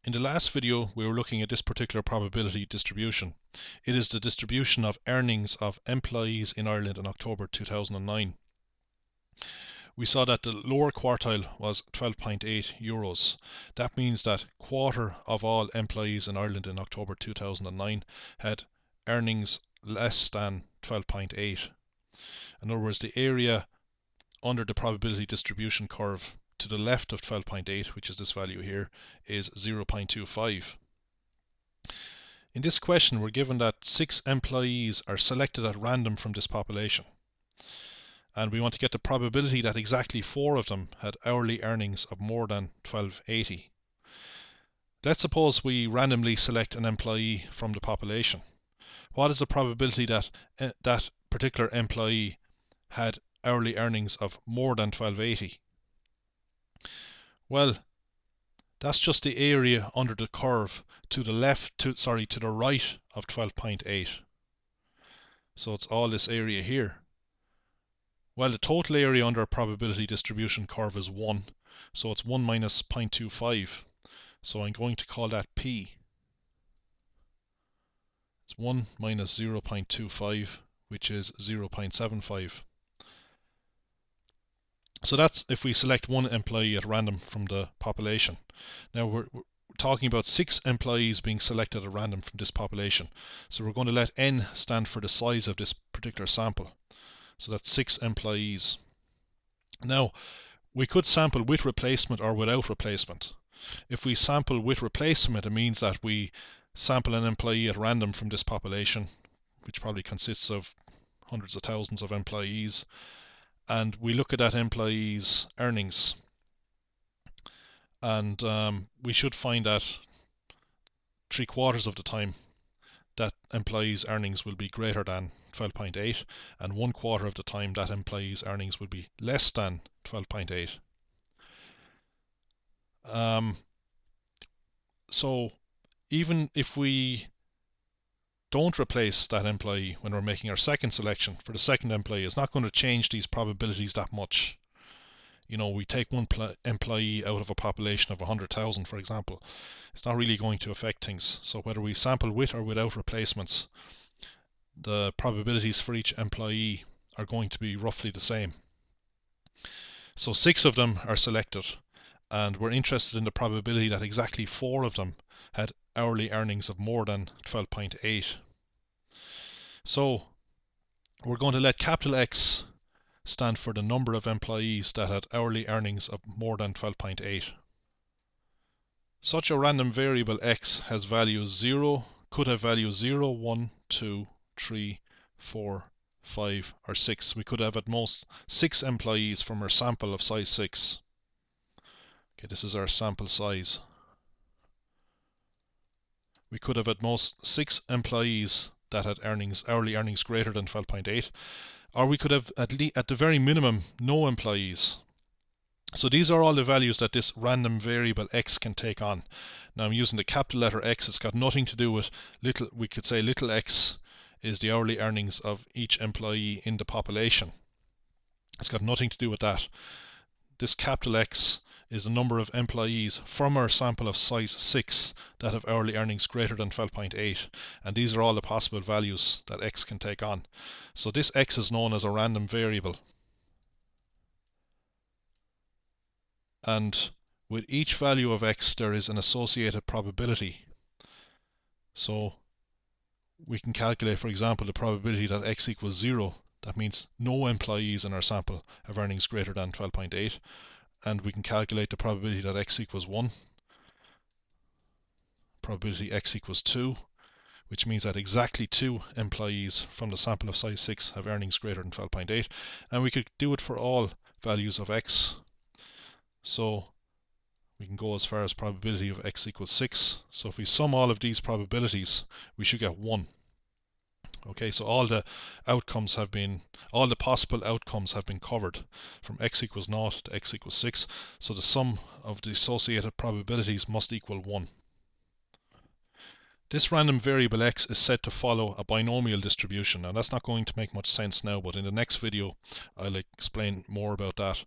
In the last video, we were looking at this particular probability distribution. It is the distribution of earnings of employees in Ireland in October 2009. We saw that the lower quartile was 12.8 euros. That means that a quarter of all employees in Ireland in October 2009 had earnings less than 12.8. In other words, the area under the probability distribution curve to the left of 12.8, which is this value here, is 0.25. In this question, we're given that 6 employees are selected at random from this population. And we want to get the probability that exactly 4 of them had hourly earnings of more than 12.80. Let's suppose we randomly select an employee from the population. What is the probability that that particular employee had hourly earnings of more than 12.80? Well, that's just the area under the curve to the to the right of 12.8. So it's all this area here. Well, the total area under a probability distribution curve is 1, so it's 1 minus 0.25. So I'm going to call that P. It's 1 minus 0.25, which is 0.75. So that's if we select one employee at random from the population. Now we're talking about 6 employees being selected at random from this population. So we're going to let n stand for the size of this particular sample. So that's 6 employees. Now we could sample with replacement or without replacement. If we sample with replacement, it means that we sample an employee at random from this population, which probably consists of hundreds of thousands of employees, and we look at that employee's earnings, and we should find that 3/4 of the time that employee's earnings will be greater than 12.8, and 1/4 of the time that employee's earnings will be less than 12.8. So even if we don't replace that employee when we're making our second selection for the second employee, it's not going to change these probabilities that much. You know, we take one employee out of a population of 100,000, for example. It's not really going to affect things. So whether we sample with or without replacements, the probabilities for each employee are going to be roughly the same. So 6 of them are selected, and we're interested in the probability that exactly 4 of them had hourly earnings of more than 12.8. So we're going to let capital X stand for the number of employees that had hourly earnings of more than 12.8. Such a random variable X has values 0, could have values 0, 1, 2, 3, 4, 5 or 6. We could have at most 6 employees from our sample of size 6. Okay, this is our sample size. We could have at most 6 employees that had hourly earnings greater than 12.8, or we could have at the very minimum no employees. So these are all the values that this random variable X can take on. Now I'm using the capital letter X. It's got nothing to do with little. We could say little x is the hourly earnings of each employee in the population. It's got nothing to do with that. This capital X is the number of employees from our sample of size 6 that have hourly earnings greater than 12.8, and these are all the possible values that X can take on. So this X is known as a random variable, and with each value of X there is an associated probability. So we can calculate, for example, the probability that X equals 0. That means no employees in our sample have earnings greater than 12.8. And we can calculate the probability that X equals 1. Probability X equals 2, which means that exactly 2 employees from the sample of size 6 have earnings greater than 12.8. And we could do it for all values of X. So we can go as far as probability of X equals 6. So if we sum all of these probabilities, we should get 1. Okay, so all the possible outcomes have been covered from X equals 0 to X equals 6. So the sum of the associated probabilities must equal 1. This random variable X is said to follow a binomial distribution. Now that's not going to make much sense now, but in the next video I'll explain more about that.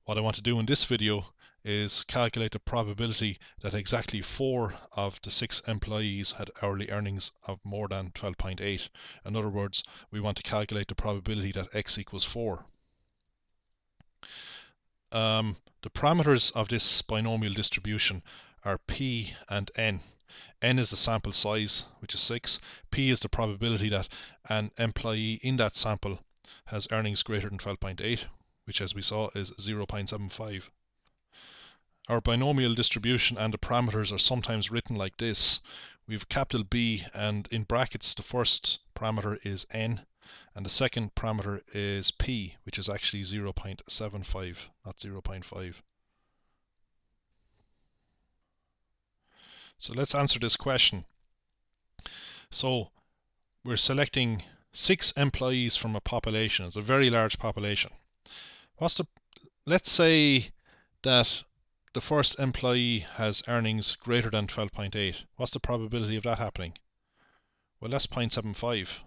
What I want to do in this video is calculate the probability that exactly 4 of the 6 employees had hourly earnings of more than 12.8. In other words, we want to calculate the probability that x equals 4. The parameters of this binomial distribution are p and n. N is the sample size, which is 6. P is the probability that an employee in that sample has earnings greater than 12.8, which as we saw is 0.75. Our binomial distribution and the parameters are sometimes written like this. We have capital B, and in brackets the first parameter is n, and the second parameter is p, which is actually 0.75, not 0.5. So let's answer this question. So we're selecting 6 employees from a population. It's a very large population. Let's say that the first employee has earnings greater than 12.8. What's the probability of that happening? Well, that's 0.75.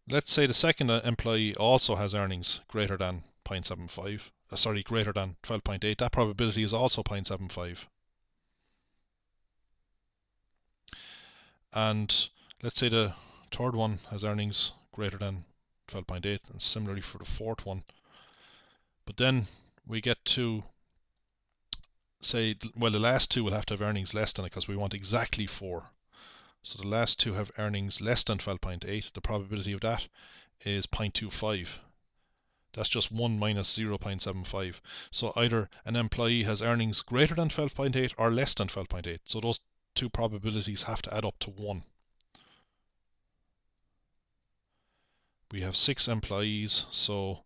Let's say the second employee also has earnings greater than 0.75. Greater than 12.8. That probability is also 0.75. And let's say the third one has earnings greater than 12.8, and similarly for the fourth one. But then we get to say, well, the last two will have to have earnings less than it because we want exactly 4. So the last two have earnings less than 12.8. The probability of that is 0.25. That's just 1 minus 0.75. So either an employee has earnings greater than 12.8 or less than 12.8. So those two probabilities have to add up to 1. We have 6 employees, so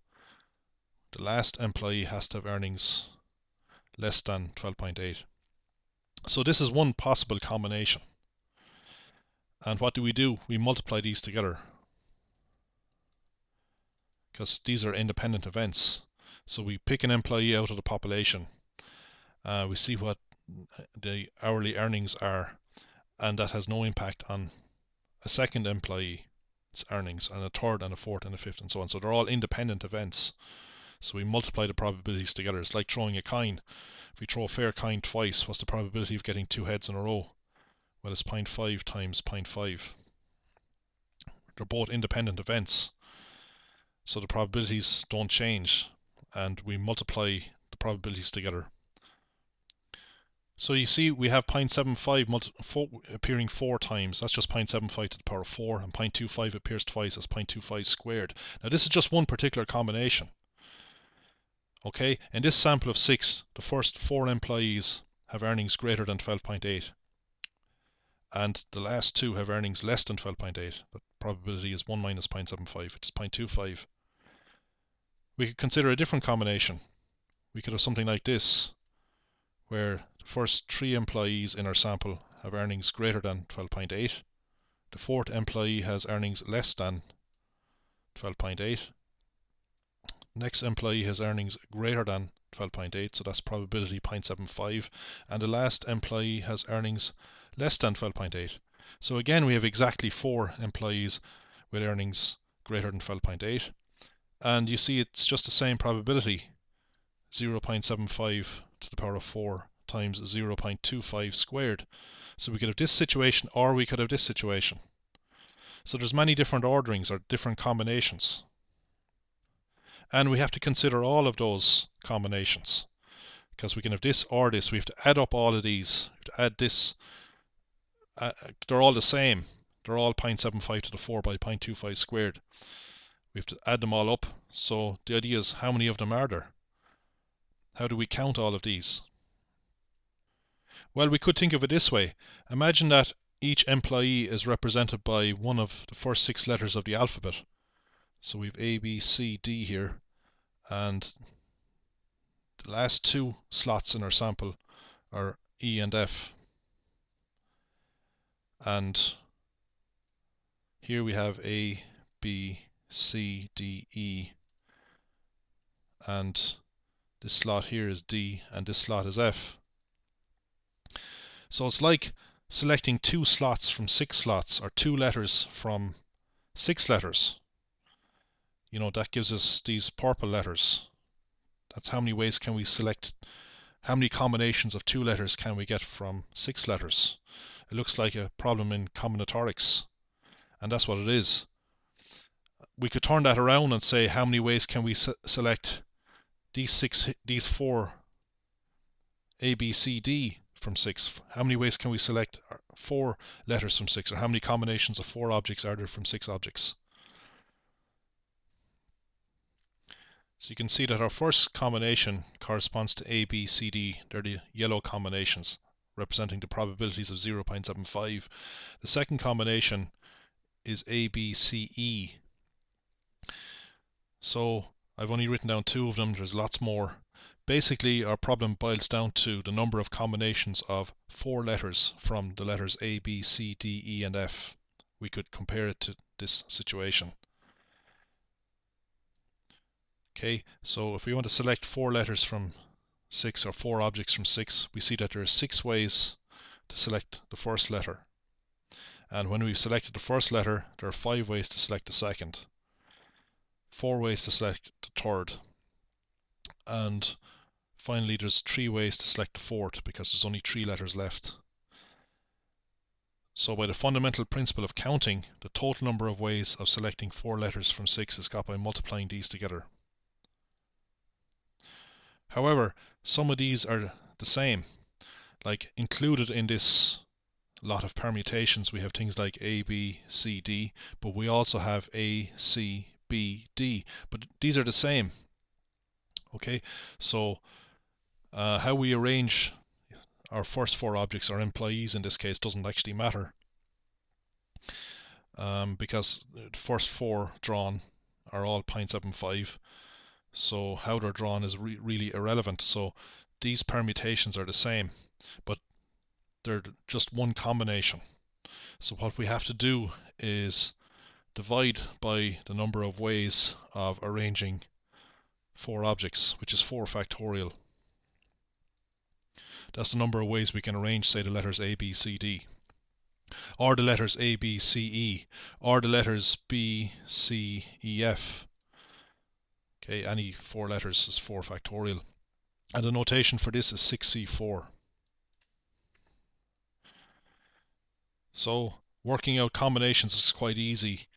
the last employee has to have earnings less than 12.8. So this is one possible combination. And what do? We multiply these together, because these are independent events. So we pick an employee out of the population, we see what the hourly earnings are, and that has no impact on a second employee's earnings, and a third and a fourth and a fifth and so on. So they're all independent events. So we multiply the probabilities together. It's like throwing a coin. If we throw a fair coin twice, what's the probability of getting 2 heads in a row? Well, it's 0.5 times 0.5. They're both independent events, so the probabilities don't change, and we multiply the probabilities together. So you see we have 0.75 appearing 4 times. That's just 0.75 to the power of 4, and 0.25 appears twice as 0.25 squared. Now this is just one particular combination. Okay, in this sample of 6, the first 4 employees have earnings greater than 12.8. and the last 2 have earnings less than 12.8. The probability is 1 minus 0.75, which is 0.25. We could consider a different combination. We could have something like this, where the first 3 employees in our sample have earnings greater than 12.8. The fourth employee has earnings less than 12.8. Next employee has earnings greater than 12.8, so that's probability 0.75. And the last employee has earnings less than 12.8. So again, we have exactly 4 employees with earnings greater than 12.8. And you see it's just the same probability, 0.75 to the power of 4 times 0.25 squared. So we could have this situation, or we could have this situation. So there's many different orderings or different combinations. And we have to consider all of those combinations, because we can have this or this. We have to add up all of these. We have to add this. They're all the same. They're all 0.75 to the 4 by 0.25 squared. We have to add them all up. So the idea is, how many of them are there? How do we count all of these? Well, we could think of it this way. Imagine that each employee is represented by one of the first 6 letters of the alphabet. So we have A, B, C, D here, and the last 2 slots in our sample are E and F. And here we have A, B, C, D, E, and this slot here is D, and this slot is F. So it's like selecting 2 slots from 6 slots, or 2 letters from 6 letters. that gives us these purple letters. That's how many ways can we select, how many combinations of 2 letters can we get from 6 letters. It looks like a problem in combinatorics, and that's what it is. We could turn that around and say how many ways can we select these 4 A, B, C, D from 6. How many ways can we select 4 letters from 6, or how many combinations of 4 objects are there from 6 objects? So you can see that our first combination corresponds to A, B, C, D. They're the yellow combinations, representing the probabilities of 0.75. The second combination is A, B, C, E. So I've only written down 2 of them, there's lots more. Basically, our problem boils down to the number of combinations of 4 letters from the letters A, B, C, D, E, and F. We could compare it to this situation. Okay, so if we want to select 4 letters from 6, or 4 objects from 6, we see that there are 6 ways to select the first letter. And when we've selected the first letter, there are 5 ways to select the second, 4 ways to select the third, and finally there's 3 ways to select the fourth, because there's only 3 letters left. So by the fundamental principle of counting, the total number of ways of selecting 4 letters from 6 is got by multiplying these together. However, some of these are the same. Like included in this lot of permutations, we have things like A, B, C, D, but we also have A, C, B, D. But these are the same. Okay, so how we arrange our first 4 objects, our employees in this case, doesn't actually matter. Because the first 4 drawn are all 0.75. So how they're drawn is really irrelevant. So these permutations are the same, but they're just one combination. So what we have to do is divide by the number of ways of arranging 4 objects, which is 4 factorial. That's the number of ways we can arrange, say, the letters A, B, C, D, or the letters A, B, C, E, or the letters B, C, E, F. Okay, any 4 letters is 4 factorial. And the notation for this is 6C4. So working out combinations is quite easy.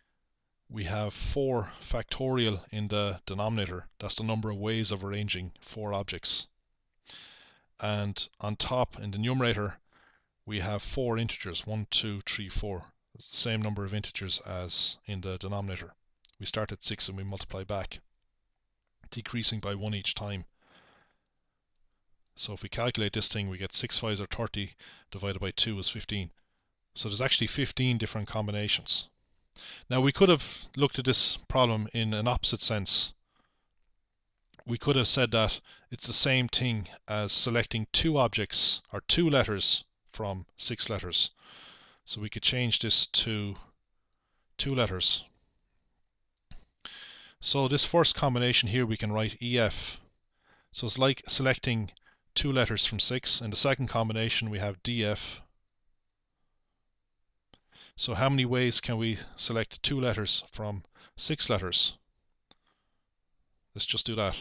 We have 4 factorial in the denominator. That's the number of ways of arranging 4 objects. And on top in the numerator, we have 4 integers, 1, 2, 3, 4. It's the same number of integers as in the denominator. We start at 6 and we multiply back, decreasing by 1 each time. So if we calculate this thing, we get 6 5s are 30, divided by 2 is 15. So there's actually 15 different combinations. Now we could have looked at this problem in an opposite sense. We could have said that it's the same thing as selecting 2 objects or 2 letters from 6 letters. So we could change this to 2 letters. So this first combination here we can write EF. So it's like selecting 2 letters from 6. In the second combination we have DF. So how many ways can we select 2 letters from 6 letters? Let's just do that.